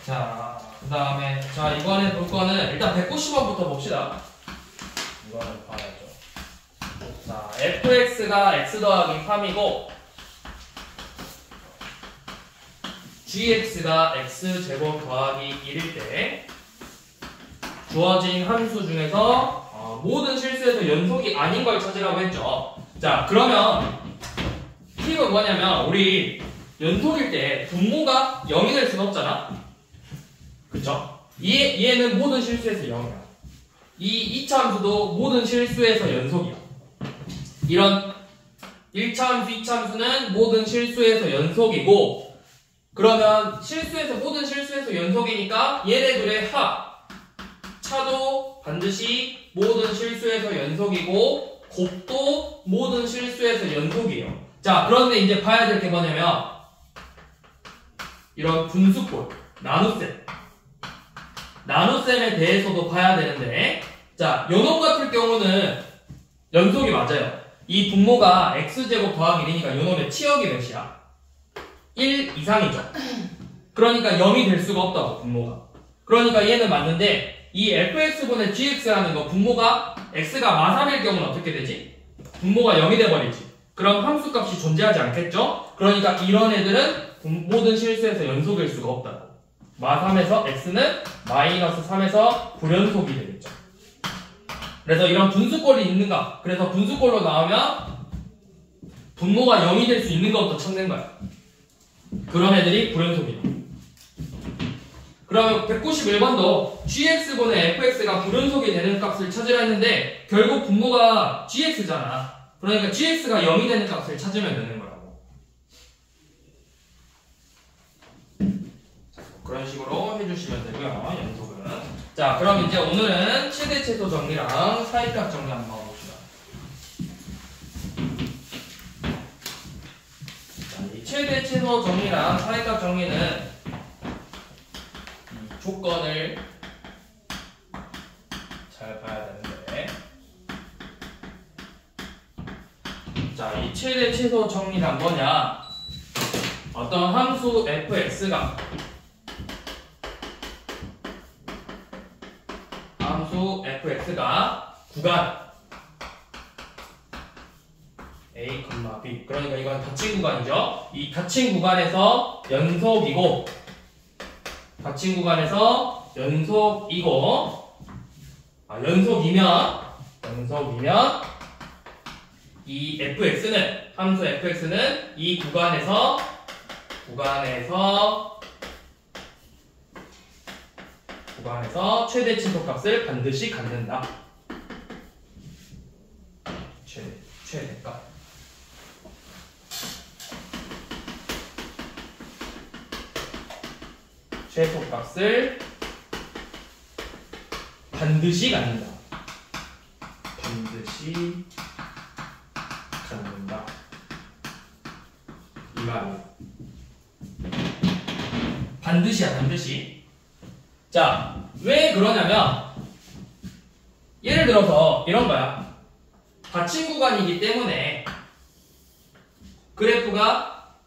자, 그 다음에, 자, 이번에 볼 거는 일단 190원부터 봅시다. 이거는 봐야죠. 자, fx가 x 더하기 3이고, gx가 x제곱 더하기 1일 때, 주어진 함수 중에서 모든 실수에서 연속이 아닌 걸 찾으라고 했죠. 자, 그러면 팁은 뭐냐면 우리 연속일 때 분모가 0이 될 수는 없잖아. 그쵸? 얘는 모든 실수에서 0이야. 이 2차 함수도 모든 실수에서 연속이야. 이런 1차 함수, 2차 함수는 모든 실수에서 연속이고, 그러면 모든 실수에서 연속이니까 얘네들의 차도 반드시 모든 실수에서 연속이고 곱도 모든 실수에서 연속이에요. 자, 그런데 이제 봐야 될 게 뭐냐면 이런 분수꼴, 나눗셈에 대해서도 봐야 되는데, 자, 요놈 같은 경우는 연속이 맞아요. 이 분모가 x제곱 더하기 1이니까 요놈의 치역이 몇이야? 1 이상이죠. 그러니까 0이 될 수가 없다고, 분모가. 그러니까 얘는 맞는데 이 fx분의 gx라는 거 분모가 x가 마삼일 경우는 어떻게 되지? 분모가 0이 돼버리지. 그럼 함수값이 존재하지 않겠죠? 그러니까 이런 애들은 모든 실수에서 연속일 수가 없다고. 마3에서 x는 마이너스 3에서 불연속이 되겠죠. 그래서 이런 분수꼴이 있는가? 그래서 분수꼴로 나오면 분모가 0이 될 수 있는 것부터 찾는 거야. 그런 애들이 불연속이다. 그러면 191번도 gx분의 fx가 불연속이 되는 값을 찾으라 했는데 결국 분모가 gx잖아. 그러니까 gx가 0이 되는 값을 찾으면 되는 거라고. 그런 식으로 해주시면 되고요. 연속은. 자, 그럼 이제 오늘은 최대 최소 정리랑 사이값 정리 한번 봅시다. 자, 이 최대 최소 정리랑 사이값 정리는 조건을 잘 봐야 되는데, 자, 이 최대 최소 정리란 뭐냐? 어떤 함수 fx가 구간 a, b, 그러니까 이건 닫힌 구간이죠. 이 닫힌 구간에서 연속이고 연속이면 이 fx는, 함수 fx는 이 구간에서 최대 최소값을 반드시 갖는다. 최대값. 최소값을 반드시 갖는다. 이 말이에요. 반드시야, 반드시. 자, 왜 그러냐면 예를 들어서 이런 거야. 닫힌 구간이기 때문에 그래프가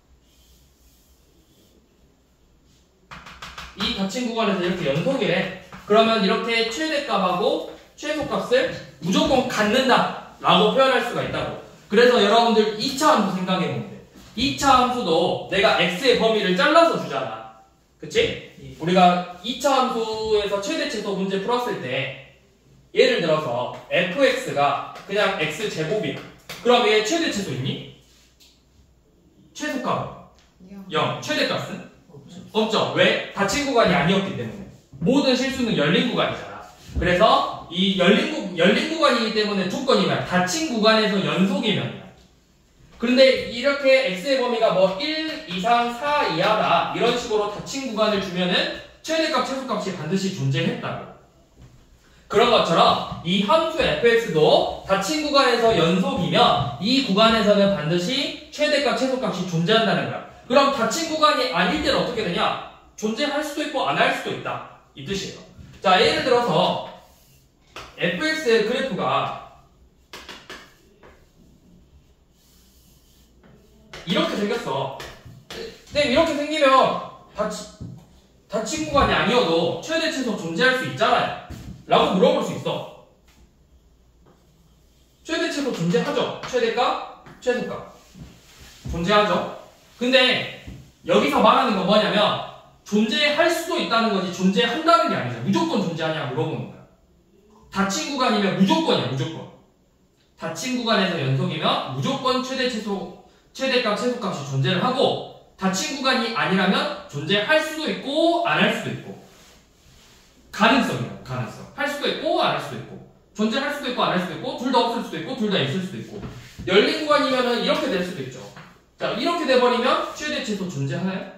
이 닫힌 구간에서 이렇게 연속이래. 그러면 이렇게 최대값하고 최소값을 무조건 갖는다 라고 표현할 수가 있다고. 그래서 여러분들 2차 함수 생각해보면 돼. 2차 함수도 내가 x의 범위를 잘라서 주잖아. 그치? 우리가 2차 함수에서 최대 최소 문제 풀었을 때 예를 들어서 fx가 그냥 x제곱이야. 그럼 얘 최대 최소 있니? 최소값은? 0. 최대값은? 없죠. 왜? 닫힌 구간이 아니었기 때문에. 모든 실수는 열린 구간이잖아. 그래서 이 열린 구간이기 때문에 조건이면 닫힌 구간에서 연속이면. 그런데 이렇게 x의 범위가 뭐 1 이상 4 이하다 이런 식으로 닫힌 구간을 주면은 최대값 최소값이 반드시 존재했다고. 그런 것처럼 이 함수 fx도 닫힌 구간에서 연속이면 이 구간에서는 반드시 최대값 최소값이 존재한다는 거야. 그럼 닫힌 구간이 아닐 때는 어떻게 되냐? 존재할 수도 있고 안 할 수도 있다 이 뜻이에요. 자, 예를 들어서 fx의 그래프가 이렇게 생겼어. 근데 이렇게 생기면 닫힌 구간이 아니어도 최대 최소 존재할 수 있잖아요. 라고 물어볼 수 있어. 최대 최소 존재하죠. 최대값, 최소값. 존재하죠. 근데 여기서 말하는 건 뭐냐면 존재할 수도 있다는 거지 존재한다는 게 아니죠. 무조건 존재하냐 물어보는 거야. 닫힌 구간이면 무조건이야. 무조건. 닫힌 구간에서 연속이면 무조건 최대 최소, 최대값, 최소값이 존재를 하고 닫힌 구간이 아니라면 존재할 수도 있고 안 할 수도 있고 가능성이에요. 가능성. 할 수도 있고 안 할 수도 있고 존재할 수도 있고 안 할 수도 있고 둘 다 없을 수도 있고 둘 다 있을 수도 있고 열린 구간이면은 이렇게 될 수도 있죠. 자, 이렇게 돼버리면 최대 최소 존재하나요?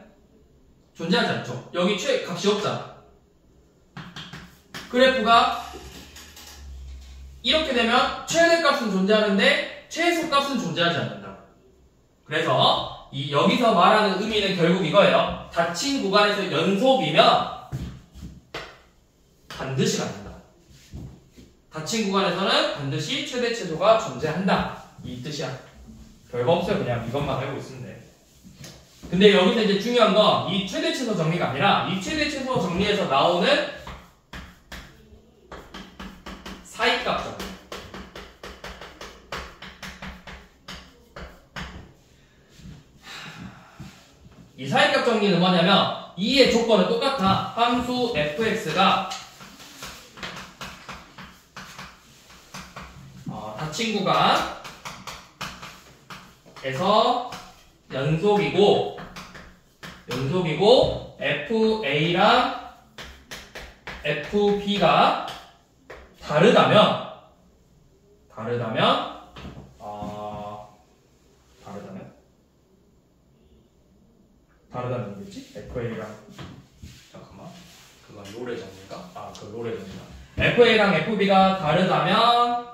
존재하지 않죠. 여기 값이 없잖아. 그래프가 이렇게 되면 최대값은 존재하는데 최소값은 존재하지 않는다. 그래서 여기서 말하는 의미는 결국 이거예요. 닫힌 구간에서 연속이면 반드시 갖는다. 닫힌 구간에서는 반드시 최대 최소가 존재한다. 이 뜻이야. 별거 없어요. 그냥 이것만 알고 있으면 돼. 근데 여기서 이제 중요한 건 이 최대 최소 정리가 아니라 이 최대 최소 정리에서 나오는 사이값 정리. 이 사이값 정리는 뭐냐면 이의 조건은 똑같아. 함수 fx가 닫힌 구간에서 연속이고 FA랑 FB가 다르다면 뭐겠지? FA랑 잠깐만 그건 롤의 정리인가? 그 롤의 정리다. FA랑 FB가 다르다면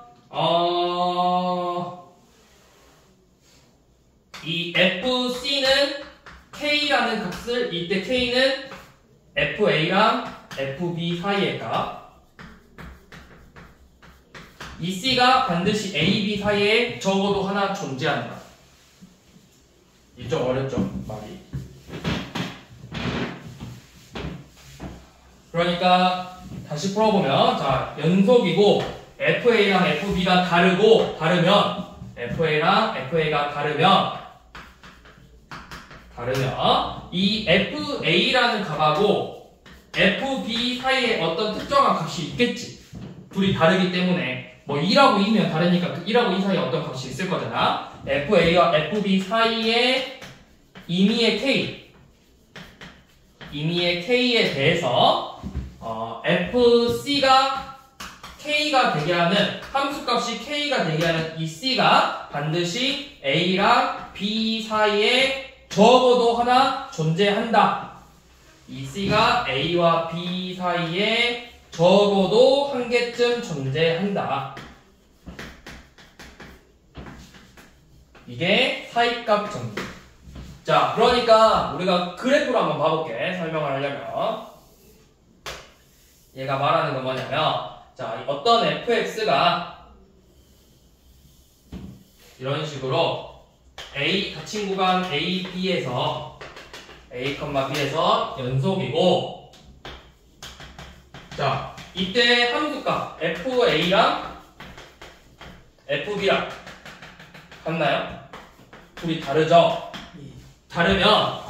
이 FC는 K라는 값을 이때 K는 FA랑 FB 사이의 값 이 C가 반드시 AB 사이에 적어도 하나 존재한다. 이 좀 어렵죠? 말이. 그러니까 다시 풀어보면 자 연속이고 FA랑 FB가 다르면 FA랑 FA가 다르면 이 FA라는 값하고 FB 사이에 어떤 특정한 값이 있겠지. 둘이 다르기 때문에 뭐 2라고 2면 다르니까 그 1하고 2 사이에 어떤 값이 있을 거잖아. FA와 FB 사이에 임의의 K에 대해서 FC가 K가 되게 하는 함수값이 K가 되게 하는 이 C가 반드시 A랑 B 사이에 적어도 하나 존재한다. 이 C가 A와 B 사이에 적어도 한 개쯤 존재한다. 이게 사이값 정리. 자, 그러니까 우리가 그래프로 한번 봐볼게. 설명을 하려면 얘가 말하는 건 뭐냐면 자, 어떤 fx가 이런 식으로 닫힌 구간 A, B에서 연속이고 자, 이때 함수값 FA랑 FB랑 같나요? 둘이 다르죠? 다르면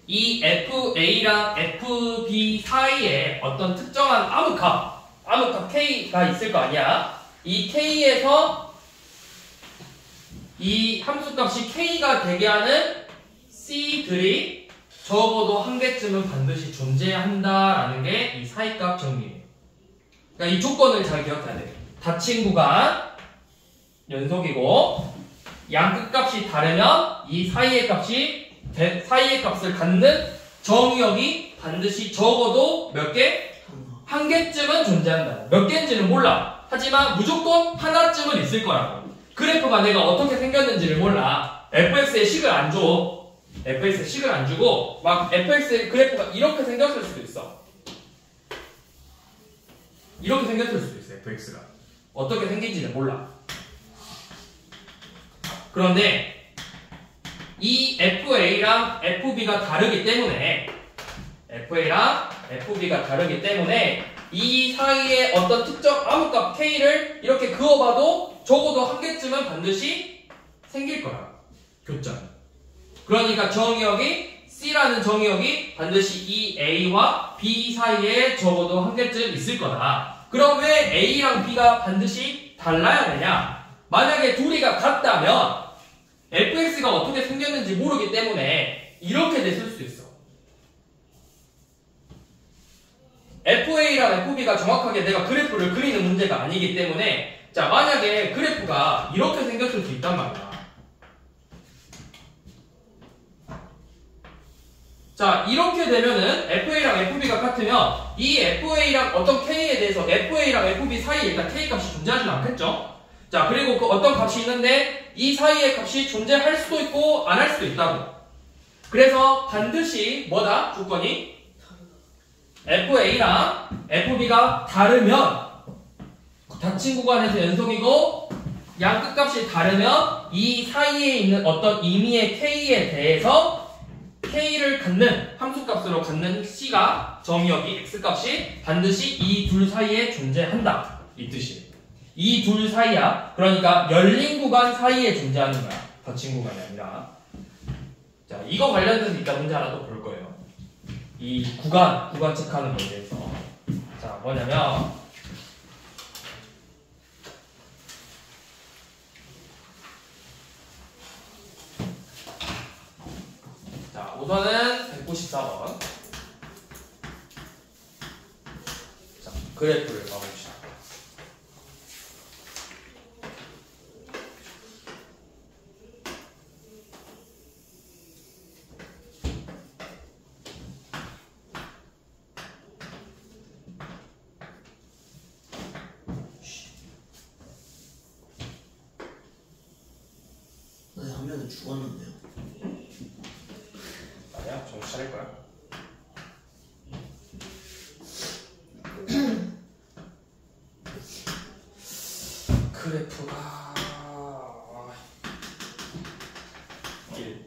이 FA랑 FB 사이에 어떤 특정한 아무 값 K가 있을 거 아니야? 이 K에서 이 함수값이 K가 되게 하는 C들이 적어도 한 개쯤은 반드시 존재한다라는 게 이 사이값 정리예요. 그러니까 이 조건을 잘 기억해야 돼. 닫힌 구간 연속이고 양 끝값이 다르면 이 사이의 값을 갖는 정의역이 반드시 적어도 몇 개? 한 개쯤은 존재한다. 몇 개인지는 몰라. 하지만 무조건 하나쯤은 있을 거라고. 그래프가 내가 어떻게 생겼는지를 몰라. fx의 식을 안 줘. fx의 식을 안 주고 막 fx의 그래프가 이렇게 생겼을 수도 있어. 이렇게 생겼을 수도 있어. fx가 어떻게 생긴지는 몰라. 그런데 이 FA랑 FB가 다르기 때문에 FA랑 FB가 다르기 때문에 이 사이에 어떤 특정 아무 값 K를 이렇게 그어봐도 적어도 한 개쯤은 반드시 생길 거야. 교점. 그러니까 정의역이 C라는 정의역이 반드시 이 A와 B 사이에 적어도 한 개쯤 있을 거다. 그럼 왜 A랑 B가 반드시 달라야 되냐? 만약에 둘이가 같다면 fx가 어떻게 생겼는지 모르기 때문에 이렇게 됐을 수 있어. FA랑 FB가 정확하게 내가 그래프를 그리는 문제가 아니기 때문에 자, 만약에 그래프가 이렇게 생겼을 수 있단 말이야. 자, 이렇게 되면은 FA랑 FB가 같으면 이 FA랑 어떤 K에 대해서 FA랑 FB 사이에 일단 K 값이 존재하지는 않겠죠? 자, 그리고 그 어떤 값이 있는데 이 사이의 값이 존재할 수도 있고 안 할 수도 있다고. 그래서 반드시 뭐다? 조건이 FA랑 FB가 다르면 닫힌 구간에서 연속이고 양 끝값이 다르면 이 사이에 있는 어떤 임의의 K에 대해서 K를 갖는 함수값으로 갖는 C가 정의역이 X값이 반드시 이 둘 사이에 존재한다. 이 뜻이에요. 이 둘 사이야. 그러니까 열린 구간 사이에 존재하는 거야. 닫힌 구간이 아니라. 자, 이거 관련돼서 이따 문제 하나 또 볼 거예요. 이 구간 체크하는 거에 대해서. 자, 뭐냐면 자, 우선은 194번. 자, 그래프를 봐봅시다. 화면은 죽었는데요. 아니야? 정신 차릴 거야. 그래프가 1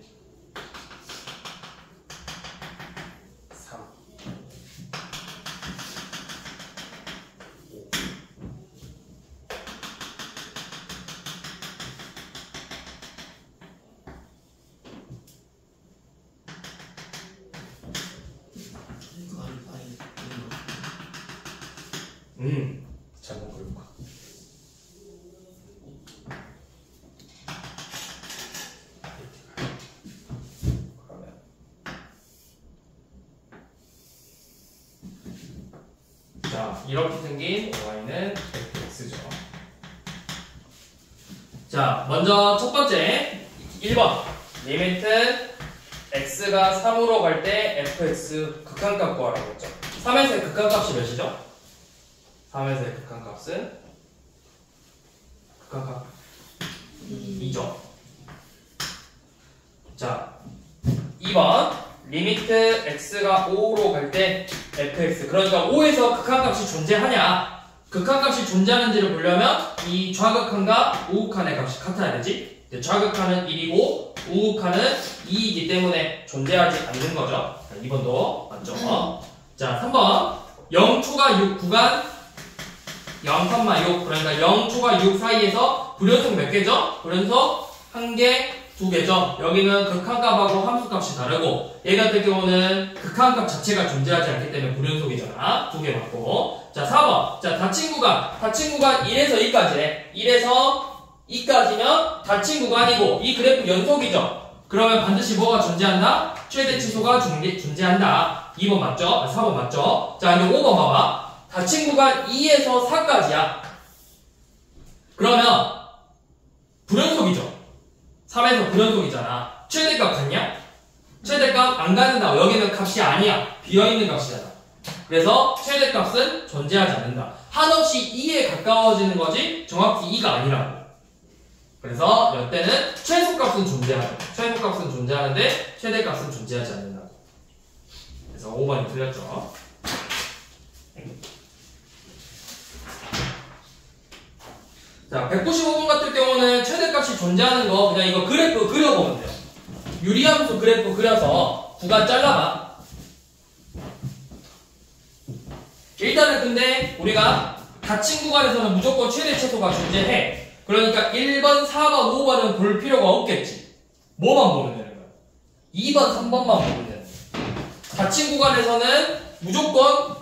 3 이거 아니 잘못 그렸구나. 그러면 자, 이렇게 생긴 y는 fx죠. 자, 먼저 첫 번째 1번 리미트 x가 3으로 갈 때 fx 극한값 구하라고 했죠. 3에서의 극한값이 몇이죠? 3에서의 극한값은 극한값 2죠. 자, 2번 리미트 x가 5로 갈 때 fx 그러니까 5에서 극한값이 존재하냐 극한값이 존재하는지를 보려면 이 좌극한과 우극한의 값이 같아야 되지. 좌극한은 1이고 우극한은 2이기 때문에 존재하지 않는 거죠. 2번도 맞죠? 자, 3번 0 초과 6 구간 0,6 그러니까 0 초과 6 사이에서 불연속 몇 개죠? 불연속 1개, 2개죠. 여기는 극한값하고 함수값이 다르고 얘 같은 경우는 극한값 자체가 존재하지 않기 때문에 불연속이잖아. 2개 맞고. 자, 4번. 자, 닫힌 구간 1에서 2까지 1에서 2까지면 닫힌 구간이고 이 그래프 연속이죠. 그러면 반드시 뭐가 존재한다? 최대 치수가 존재한다. 2번 맞죠? 4번 맞죠? 자, 이제 5번 봐봐. 닫힌 구간 2에서 4까지야. 그러면 불연속이죠. 3에서 불연속이잖아. 최대값 같냐? 최대값 안 갖는다. 여기는 값이 아니야. 비어있는 값이잖아. 그래서 최대값은 존재하지 않는다. 한없이 2에 가까워지는 거지 정확히 2가 아니라고. 그래서 이때는 최소값은 존재하는 최소값은 존재하는데 최대값은 존재하지 않는다고. 그래서 5번이 틀렸죠. 자, 195번 같은 경우는 최대값이 존재하는 거 그냥 이거 그래프 그려보면 돼요. 유리함수 그래프 그려서 구간 잘라봐. 일단은 근데 우리가 닫힌 구간에서는 무조건 최대 최소가 존재해. 그러니까 1번, 4번, 5번은 볼 필요가 없겠지. 뭐만 보면 되는 거야? 2번, 3번만 보면 되는 거야. 닫힌 구간에서는 무조건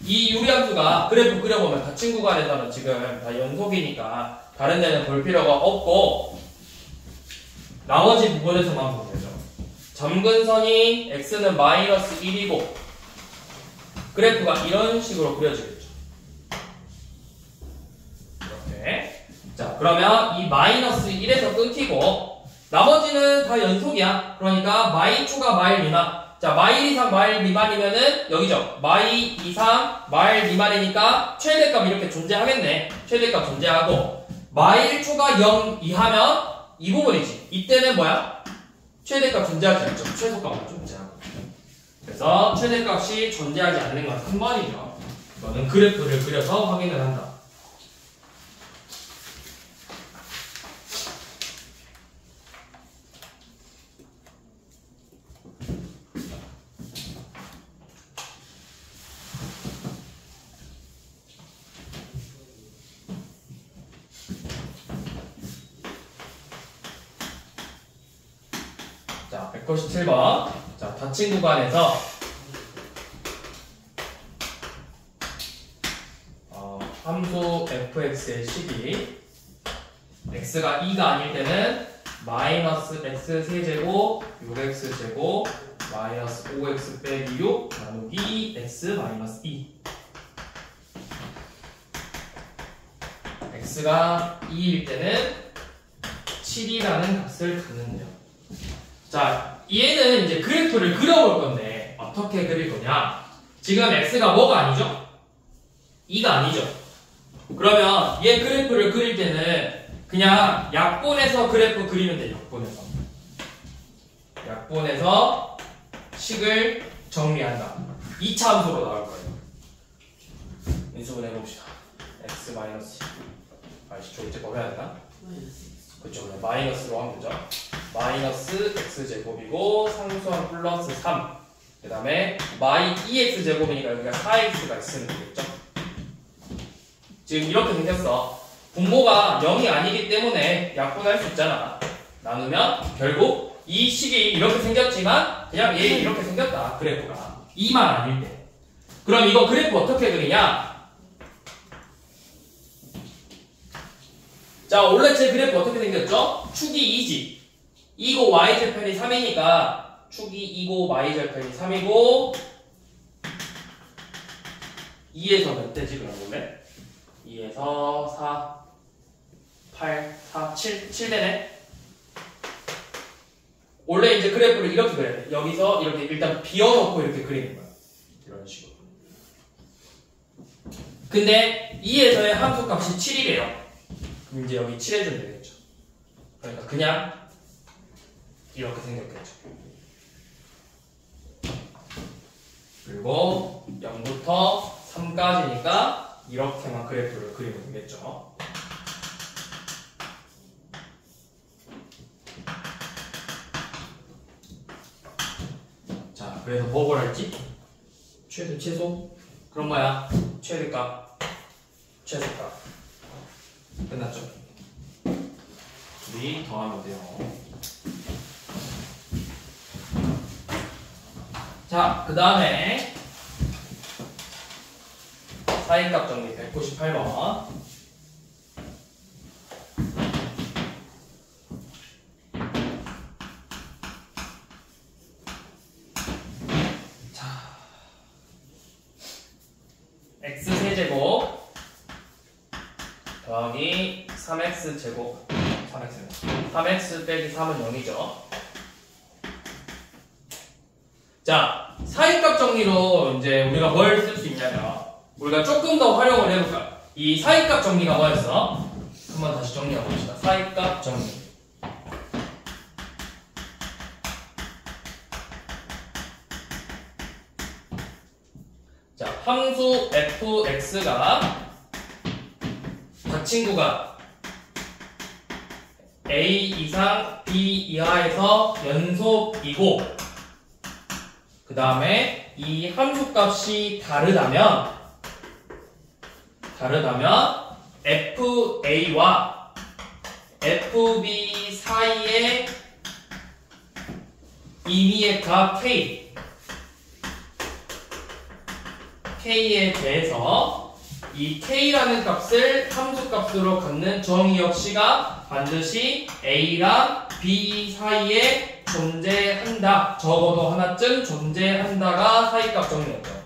이 유리함수가 그래프 그려보면 닫힌 구간에서는 지금 다 연속이니까 다른 데는 볼 필요가 없고 나머지 부분에서만 보면 되죠. 점근선이 x는 마이너스 1이고 그래프가 이런 식으로 그려지겠죠. 이렇게. 자, 그러면 이 마이너스 1에서 끊기고 나머지는 다 연속이야. 그러니까 마일 초과 마일 미만. 자, 마일 이상 마일 미만이면은 여기죠. 마일 이상 마일 미만이니까 최대값 이렇게 존재하겠네. 최대값 존재하고 마일 초과 0 이하면 이 부분이지. 이때는 뭐야? 최대값 존재하지 않죠. 최소값만 존재하고. 그래서 최대값이 존재하지 않는 건 3번이죠. 이거는 그래프를 그려서 확인을 한다. 자, 197번. 자, 닫힌 구간에서 함수 fx의 식이 x가 2가 아닐 때는 마이너스 x 세제곱 6x제곱 마이너스 5x 빼기 6 나누기 x 마이너스 2 x가 2일 때는 7이라는 값을 갖는데요. 자, 얘는 이제 그래프를 그려볼 건데 어떻게 그릴 거냐? 지금 x가 뭐가 아니죠? 2가 아니죠? 그러면 얘 그래프를 그릴 때는 그냥 약분해서 그래프 그리면 돼요. 약분해서 식을 정리한다. 2차 함수로 나올 거예요. 인수분 해봅시다. x 마이너스 조제곱 해야 되나? 그쵸, 마이너스로 하면 되죠. 마이너스 x제곱이고 상수항 플러스 3 그 다음에 마이 2x제곱이니까 여기가 4x가 있으면 되겠죠. 지금 이렇게 생겼어. 분모가 0이 아니기 때문에 약분할 수 있잖아. 나누면 결국 이 식이 이렇게 생겼지만 그냥 얘 이렇게 생겼다. 그래프가 2만 아닐 때. 그럼 이거 그래프 어떻게 그리냐? 자, 원래 제 그래프 어떻게 생겼죠? 축이 2지. 2고 y절편이 3이니까 축이 2고 y절편이 3이고 2에서 몇 대지 그럼 원래? 2에서 4, 8, 4, 7대네? 원래 이제 그래프를 이렇게 그려야 돼. 여기서 이렇게 일단 비워놓고 이렇게 그리는 거야. 이런 식으로. 근데 2에서의 함수값이 7이래요. 그럼 이제 여기 7 해주면 되겠죠. 그러니까 그냥 이렇게 생겼겠죠. 그리고 0부터 3까지니까 이렇게만 그래프를 그리면 되겠죠. 자, 그래서 뭐 구할지? 최대 최소? 그럼 뭐야? 최대값, 최소값. 끝났죠? 둘이 더하면 돼요. 자, 그 다음에 사인값 정리 198번. 자, x세제곱 더하기 3x제곱 3x 빼기 3은 0이죠. 자, 사인값 정리로 이제 우리가 뭘 쓸 수 있냐면 우리가 조금 더 활용을 해볼까? 이 사인값 정리가 뭐였어? 한번 다시 정리해 봅시다. 사인값 정리. 자, 함수 fx가 닫힌 구간 a 이상 b 이하에서 연속이고 그 다음에 이 함수값이 다르다면 FA와 FB 사이의 임의의 값 K에 대해서 이 K라는 값을 함수값으로 갖는 정의 역시가 반드시 A랑 B 사이에 존재한다. 적어도 하나쯤 존재한다가 사이값 정의였죠.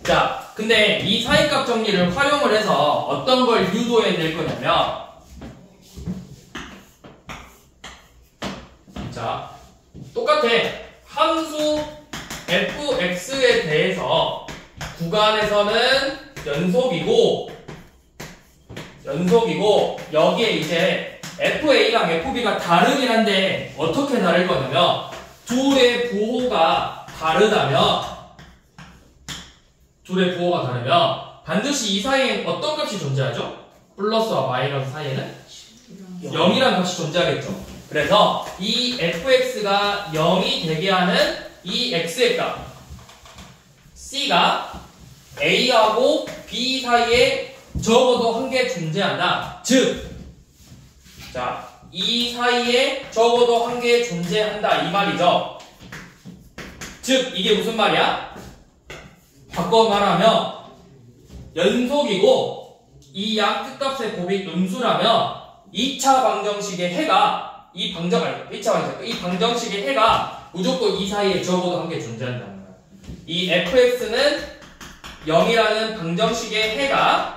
자, 근데 이 사이값 정리를 활용을 해서 어떤 걸 유도해낼 거냐면, 자, 똑같아. 함수 fx에 대해서 구간에서는 연속이고 여기에 이제 fa랑 fb가 다르긴 한데 어떻게 다를 거냐면 둘의 부호가 다르다면 반드시 이 사이에 어떤 값이 존재하죠? 플러스와 마이너스 사이에는 0이라는 값이 존재하겠죠. 그래서 이 fx가 0이 되게 하는 이 x의 값 c가 a하고 b 사이에 적어도 한 개 존재한다. 즉, 자, 이 사이에 적어도 한 개 존재한다 이 말이죠. 즉, 이게 무슨 말이야? 바꿔 말하면 연속이고 이 양 끝값의 곱이 음수라면 2차 방정식의 해가 이 방정식의 해가 무조건 이 사이에 적어도 한 개 존재한다는 거야. 이 fx는 0이라는 방정식의 해가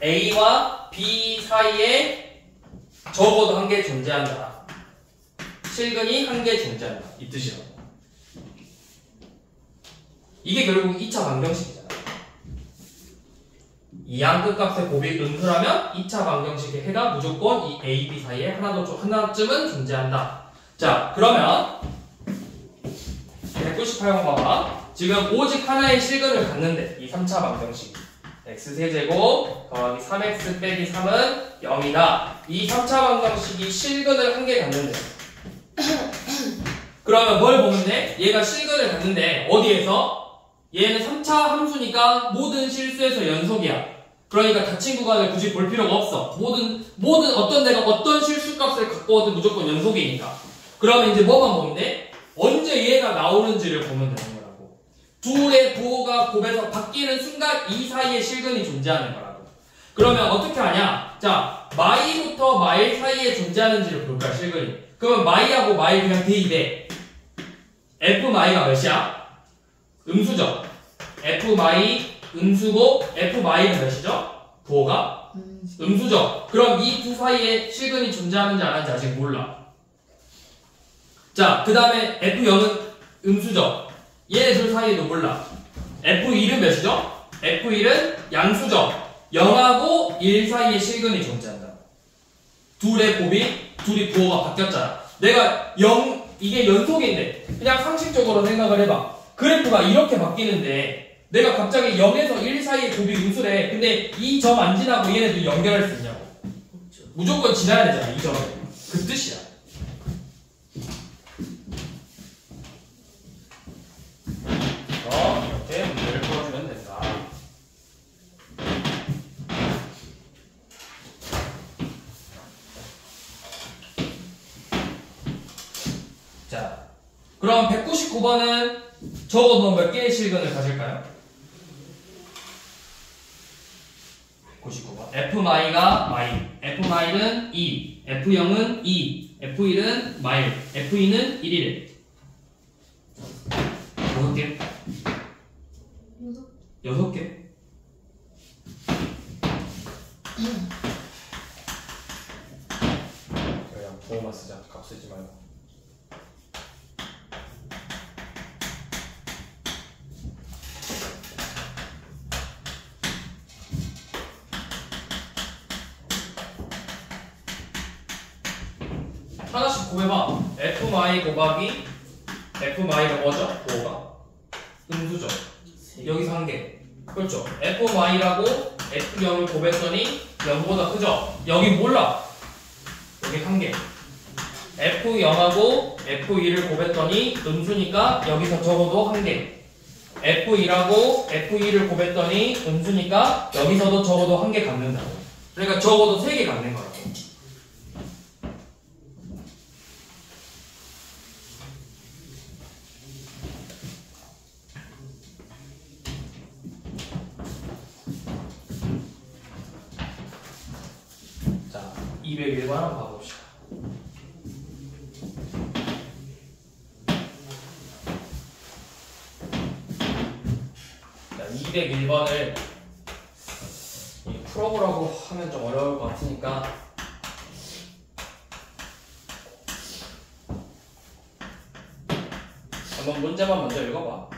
a와 b 사이에 적어도 한 개 존재한다. 실근이 한 개 존재한다. 이 뜻이라고. 이게 결국 2차 방정식이잖아. 이 양 끝값의 곱이 음수라면 2차 방정식의 해가 무조건 이 A, B 사이에 하나쯤은 존재한다. 자, 그러면 198번 봐봐. 지금 오직 하나의 실근을 갖는데 이 3차 방정식 x세제곱 더하기 3x 빼기 3은 0이다. 이 3차 방정식이 실근을 한 개 갖는데 그러면 뭘 보면 돼? 얘가 실근을 갖는데 어디에서? 얘는 3차 함수니까 모든 실수에서 연속이야. 그러니까 닫힌 구간을 굳이 볼 필요가 없어. 모든 어떤 데가 어떤 실수값을 갖고 오든 무조건 연속이니까. 그러면 이제 뭐만 보면 돼? 언제 얘가 나오는지를 보면 되는 거라고. 둘의 부호가 곱에서 바뀌는 순간 이 사이에 실근이 존재하는 거라고. 그러면 어떻게 하냐? 자, 마이부터 마일 사이에 존재하는지를 볼까요, 실근이? 그러면 마이하고 마이 그냥 대입해. f 마이가 몇이야? 음수죠. f 마이 음수고 f 마이는 몇이죠? 부호가 음수죠. 그럼 이 두 사이에 실근이 존재하는지 안 하는지 아직 몰라. 자, 그 다음에 f0은 음수죠. 얘네 둘 사이에도 몰라. f1은 몇이죠? f1은 양수죠. 0하고 1 사이에 실근이 존재한다. 둘이 부호가 바뀌었잖아. 내가 0, 이게 연속인데 그냥 상식적으로 생각을 해봐. 그래프가 이렇게 바뀌는데 내가 갑자기 0에서 1 사이에 곱이 음수래. 근데 이 점 안 지나고 얘네들 연결할 수 있냐고. 무조건 지나야 되잖아, 이 점을. 그 뜻이야. 이렇게 문제를 풀어주면 된다. 자, 그럼 199번은 적어도 몇 개의 실근을 가질까요? 99번. F마이가 마이, F마이는 2, F0은 2, F1은 마일, F2는 1이래. 6개? 6개? 그냥 부호만 쓰자. 값 쓰지 말고. 하나씩 곱해봐. F마이 곱하기 F마이가 뭐죠? 부호가 음수죠. 여기서 한 개. 그렇죠. F마이라고 F0을 곱했더니 0보다 크죠? 여기 몰라. 여기 한 개. F0하고 F2를 곱했더니 음수니까 여기서 적어도 한 개. F2하고 F2를 곱했더니 음수니까 여기서도 적어도 한 개 갖는다고. 그러니까 적어도 3개 갖는 거라고. 자, 201번 한번 봐봅시다. 자, 201번을 풀어보라고 하면 좀 어려울 것 같으니까 한번 문제만 먼저 읽어봐.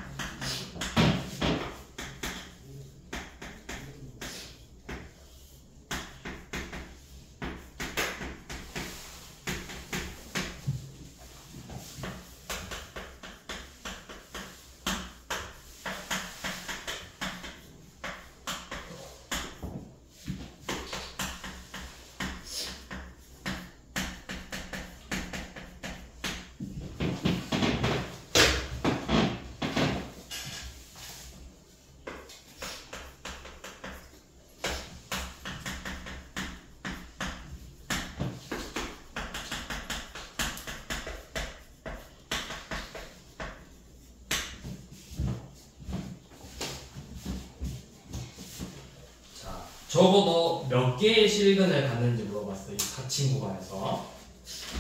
적어도 몇 개의 실근을 갖는지 물어봤어요. 이 닫힌 구간에서.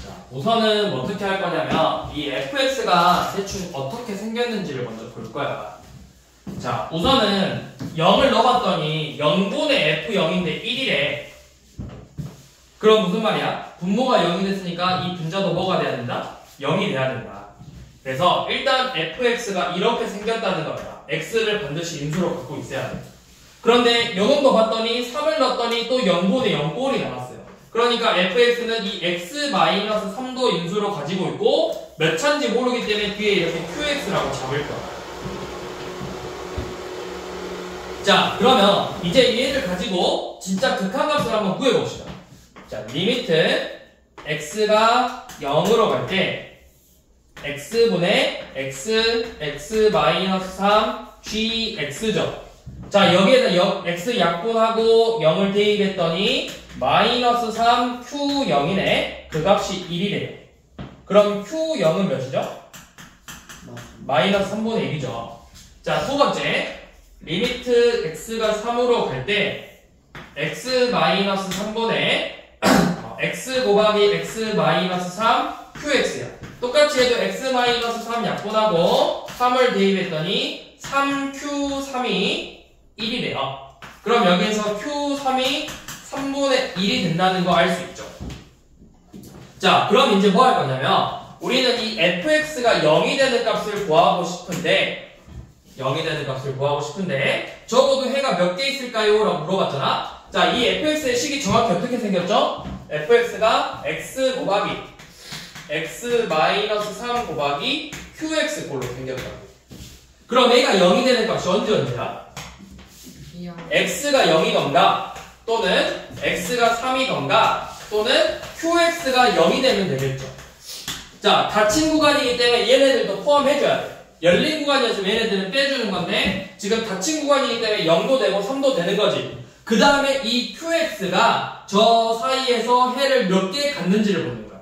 자, 우선은 어떻게 할 거냐면 이 fx가 대충 어떻게 생겼는지를 먼저 볼 거야. 자, 우선은 0을 넣어봤더니 0분의 f0인데 1이래. 그럼 무슨 말이야? 분모가 0이 됐으니까 이 분자도 뭐가 돼야 된다? 0이 돼야 된다. 그래서 일단 fx가 이렇게 생겼다는 거야. x를 반드시 인수로 갖고 있어야 돼. 그런데 요놈도 봤더니 3을 넣었더니 또 0분의 0꼴이 나왔어요. 그러니까 fx는 이 x-3도 인수로 가지고 있고 몇 차인지 모르기 때문에 뒤에 이렇게 qx라고 잡을 거야. 자, 그러면 이제 얘를 가지고 진짜 극한값을 한번 구해봅시다. 자, 리미트 x가 0으로 갈 때 x분의 x-3 gx죠. 자, 여기에다 x 약분하고 0을 대입했더니 마이너스 3 q0이네. 그 값이 1이래요. 그럼 q0은 몇이죠? 마이너스 3분의 1이죠. 자, 두 번째 리미트 x가 3으로 갈 때 x 마이너스 3분의 x 곱하기 x 마이너스 3 qx야. 똑같이 해도 x 마이너스 3 약분하고 3을 대입했더니 3q3이 1이래요. 그럼 여기에서 q3이 3분의 1이 된다는 거 알 수 있죠. 자, 그럼 이제 뭐 할 거냐면 우리는 이 fx가 0이 되는 값을 구하고 싶은데 적어도 해가 몇 개 있을까요? 라고 물어봤잖아. 자, 이 fx의 식이 정확히 어떻게 생겼죠? fx가 x 곱하기 x-3 곱하기 qx 꼴로 생겼다고. 그럼 얘가 0이 되는 값이 언제야? x가 0이던가 또는 x가 3이던가 또는 qx가 0이 되면 되겠죠. 자, 닫힌 구간이기 때문에 얘네들도 포함해줘야 돼. 열린 구간이었으면 얘네들은 빼주는 건데 지금 닫힌 구간이기 때문에 0도 되고 3도 되는 거지. 그 다음에 이 qx가 저 사이에서 해를 몇 개 갖는지를 보는 거야.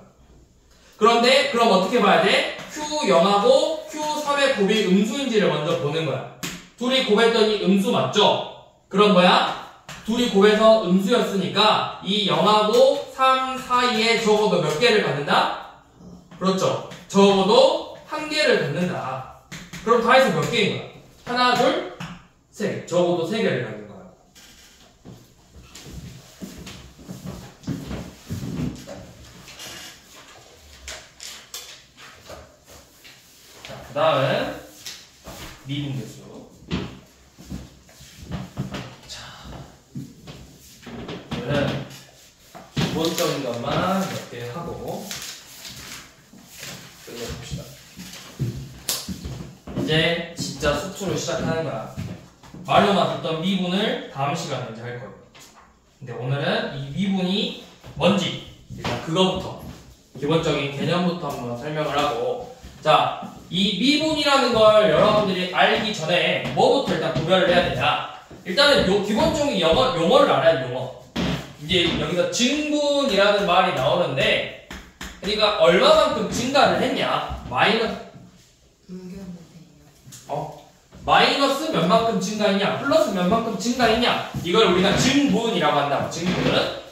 그런데 그럼 어떻게 봐야 돼? q0하고 q3의 곱이 음수인지를 먼저 보는 거야. 둘이 곱했더니 음수 맞죠? 그럼 뭐야? 둘이 곱해서 음수였으니까 이 0하고 3 사이에 적어도 몇 개를 갖는다? 그렇죠. 적어도 한 개를 갖는다. 그럼 다 해서 몇 개인 거야? 하나, 둘, 셋. 적어도 3개를 갖는 거야. 자, 그 다음 미분계수. 는 기본적인 것만 몇 개 하고 끝내봅시다. 이제 진짜 수투를 시작하는 거야. 마리오 맡았던 미분을 다음 시간에 이제 할 거예요. 근데 오늘은 이 미분이 뭔지 일단 그거부터 기본적인 개념부터 한번 설명을 하고, 자, 이 미분이라는 걸 여러분들이 알기 전에 뭐부터 일단 구별을 해야 되냐. 일단은 요 기본적인 용어를 알아야 용어. 이제 여기서 증분이라는 말이 나오는데, 그러니까 얼마만큼 증가를 했냐. 마이너스 몇만큼 증가했냐, 플러스 몇만큼 증가했냐, 이걸 우리가 증분이라고 한다고. 증분.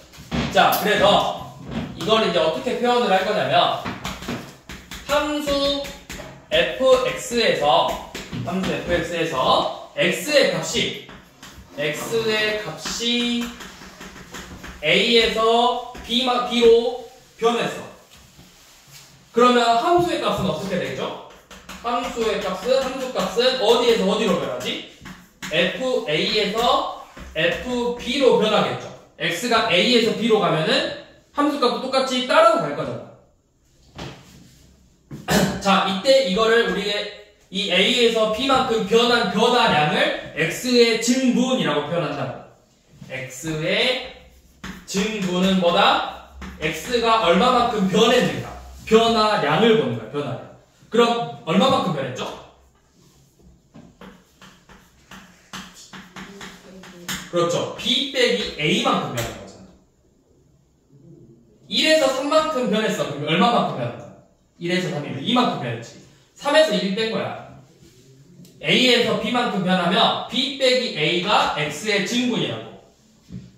자, 그래서 이걸 이제 어떻게 표현을 할 거냐면, 함수 fx에서 x의 값이 a에서 b로 변했어. 그러면 함수의 값은 어떻게 되죠? 함수 값은 어디에서 어디로 변하지? fa에서 fb로 변하겠죠. x가 a에서 b로 가면은 함수 값도 똑같이 따라서 갈 거잖아. 자, 이때 이거를 우리가 이 a에서 b만큼 변한 변화량을 x의 증분이라고 표현한다. x의 증분은 뭐다? x가 얼마만큼 변했는가? 변화량을 보는 거야, 변화량. 그럼 얼마만큼 변했죠? 그렇죠. b 빼기 a만큼 변한 거잖아. 1에서 3만큼 변했어. 그럼 얼마만큼 변한다? 1에서 3이면 2만큼 변했지. 3에서 1이 뺀 거야. a에서 b만큼 변하면 b 빼기 a가 x의 증분이라고.